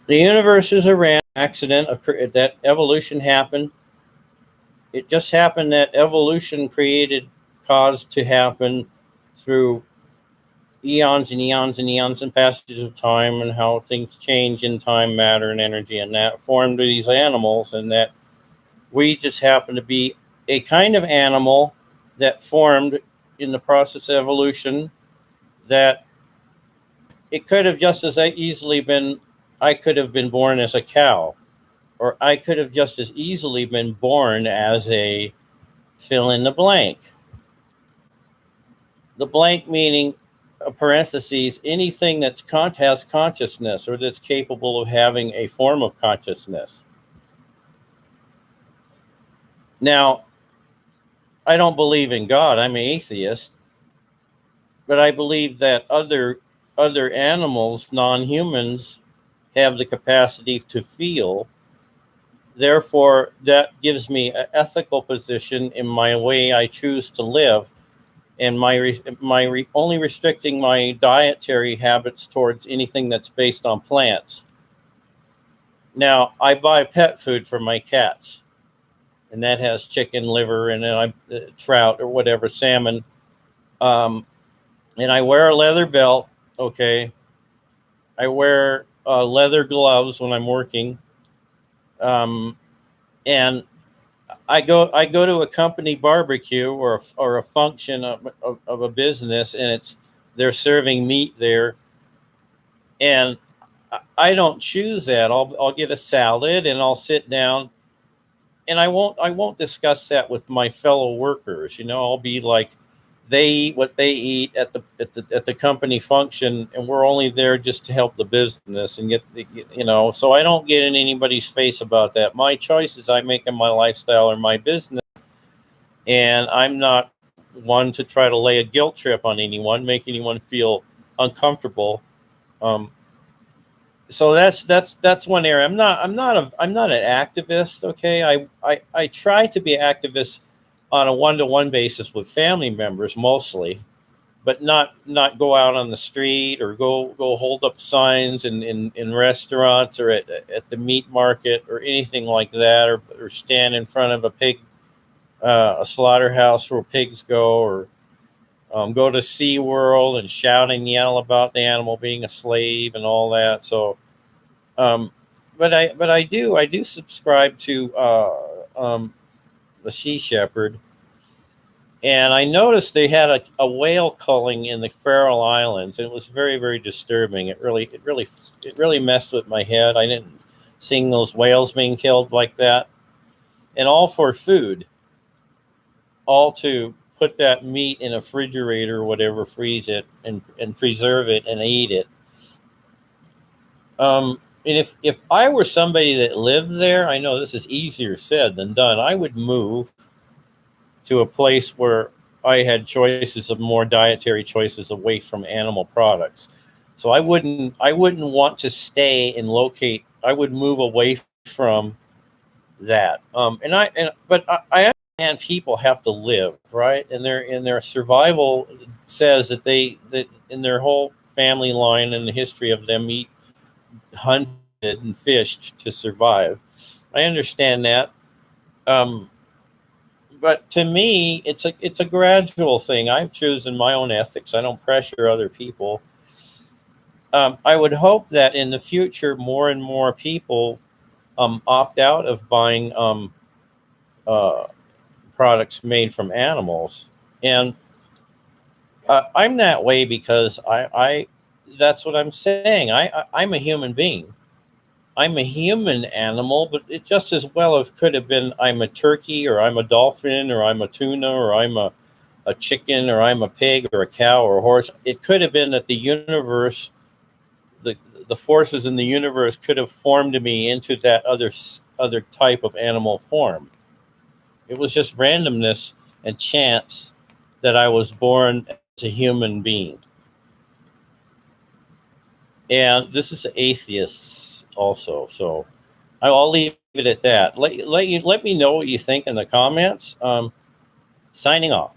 The universe is a random accident of that evolution happened. It just happened that evolution created, caused to happen through eons and eons and eons and passages of time, and how things change in time, matter, and energy, and that formed these animals, and that we just happen to be a kind of animal that formed in the process of evolution, that it could have just as easily been, I could have been born as a cow, or I could have just as easily been born as a fill in the blank. The blank meaning, parentheses, anything that's has consciousness, or that's capable of having a form of consciousness. Now, I don't believe in God. I'm an atheist, but I believe that other animals, non-humans, have the capacity to feel. Therefore, that gives me an ethical position in my way I choose to live, and only restricting my dietary habits towards anything that's based on plants. Now, I buy pet food for my cats, and that has chicken liver and then trout or whatever, salmon. Um, and I wear a leather belt. Okay, I wear leather gloves when I'm working, um, and I go to a company barbecue, or a function of a business, and they're serving meat there, and I don't choose that. I'll get a salad and I'll sit down, and I won't discuss that with my fellow workers. I'll be like, they eat what they eat at the company function, and we're only there just to help the business and get So I don't get in anybody's face about that. My choices I make in my lifestyle or my business, and I'm not one to try to lay a guilt trip on anyone, make anyone feel uncomfortable. Um, so that's one area. I'm not an activist. Okay, I try to be activist on a one-to-one basis with family members mostly, but not go out on the street, or go hold up signs in restaurants, or at the meat market, or anything like that, or stand in front of a slaughterhouse where pigs go, or go to SeaWorld and shout and yell about the animal being a slave and all that. So, um, but I do subscribe to the Sea Shepherd, and I noticed they had a whale culling in the Faroe Islands, and it was very, very disturbing. It really messed with my head. I didn't seeing those whales being killed like that, and all for food, all to put that meat in a refrigerator or whatever, freeze it and preserve it and eat it. And if I were somebody that lived there, I know this is easier said than done. I would move to a place where I had choices of more dietary choices away from animal products. So I wouldn't want to stay and locate. I would move away from that. But I understand people have to live, right, and their survival says that in their whole family line and the history of them hunted and fished to survive. I understand that. Um, but to me, it's a gradual thing. I've chosen my own ethics. I don't pressure other people. I would hope that in the future, more and more people opt out of buying uh, products made from animals, and I'm that way because I that's what I'm saying. I'm a human being. I'm a human animal, but it just as well have could have been I'm a turkey, or I'm a dolphin, or I'm a tuna, or I'm a chicken, or I'm a pig, or a cow, or a horse. It could have been that the universe, the the forces in the universe could have formed me into that other type of animal form. It was just randomness and chance that I was born as a human being. And this is atheists also, so I'll leave it at that. Let me know what you think in the comments. Signing off.